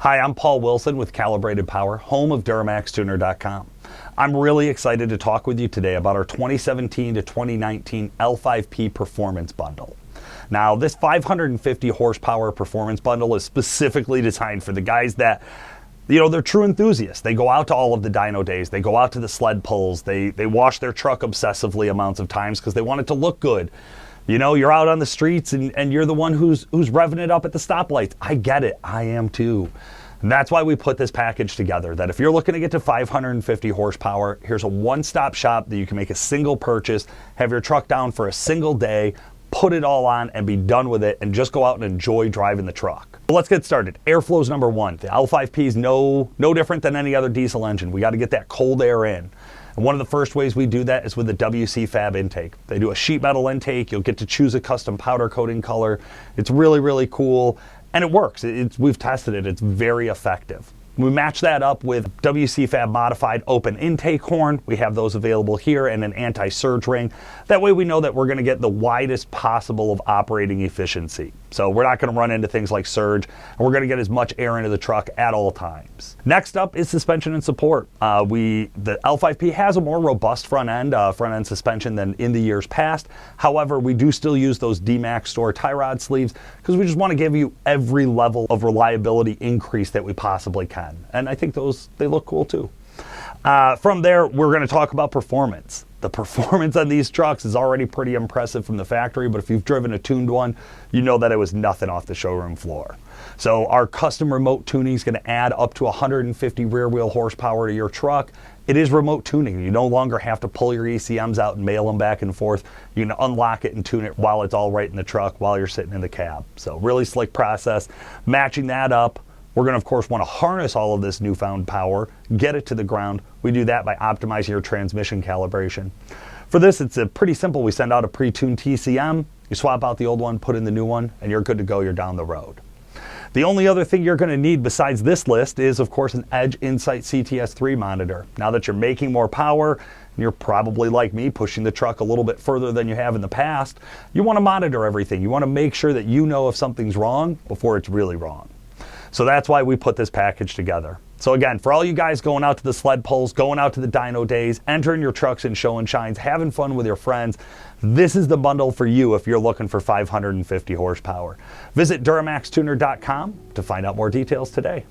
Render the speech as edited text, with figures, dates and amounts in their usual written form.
Hi, I'm Paul Wilson with Calibrated Power, home of DuramaxTuner.com. I'm really excited to talk with you today about our 2017 to 2019 L5P Performance Bundle. Now, this 550 horsepower performance bundle is specifically designed for the guys that, they're true enthusiasts. They go out to all of the dyno days. They go out to the sled pulls. They wash their truck obsessively amounts of times because they want it to look good. You're out on the streets and you're the one who's revving it up at the stoplights. I get it. I am too. And that's why we put this package together, that if you're looking to get to 550 horsepower, here's a one-stop shop that you can make a single purchase, have your truck down for a single day, put it all on and be done with it, and just go out and enjoy driving the truck. But let's get started. Airflow's number one. The L5P is no different than any other diesel engine. We got to get that cold air in. And one of the first ways we do that is with the WCFab intake. They do a sheet metal intake. You'll get to choose a custom powder coating color. It's really, really cool. And it works. We've tested it. It's very effective. We match that up with WCFab modified open intake horn. We have those available here, and an anti-surge ring. That way we know that we're going to get the widest possible of operating efficiency. So we're not going to run into things like surge, and we're going to get as much air into the truck at all times. Next up is suspension and support. The L5P has a more robust front end suspension than in the years past. However, we do still use those Dmax Store tie rod sleeves because we just want to give you every level of reliability increase that we possibly can. And I think they look cool too. From there, we're going to talk about performance. The performance on these trucks is already pretty impressive from the factory, but if you've driven a tuned one, you know that it was nothing off the showroom floor. So our custom remote tuning is going to add up to 150 rear wheel horsepower to your truck. It is remote tuning. You no longer have to pull your ECMs out and mail them back and forth. You can unlock it and tune it while it's all right in the truck while you're sitting in the cab. So really slick process. Matching that up, we're going to, of course, want to harness all of this newfound power, get it to the ground. We do that by optimizing your transmission calibration. For this, it's pretty simple. We send out a pre-tuned TCM, you swap out the old one, put in the new one, and you're good to go. You're down the road. The only other thing you're going to need besides this list is, of course, an Edge Insight CTS3 monitor. Now that you're making more power, and you're probably like me, pushing the truck a little bit further than you have in the past, you want to monitor everything. You want to make sure that you know if something's wrong before it's really wrong. So that's why we put this package together. So again, for all you guys going out to the sled pulls, going out to the dyno days, entering your trucks in show and shines, having fun with your friends, this is the bundle for you if you're looking for 550 horsepower. Visit DuramaxTuner.com to find out more details today.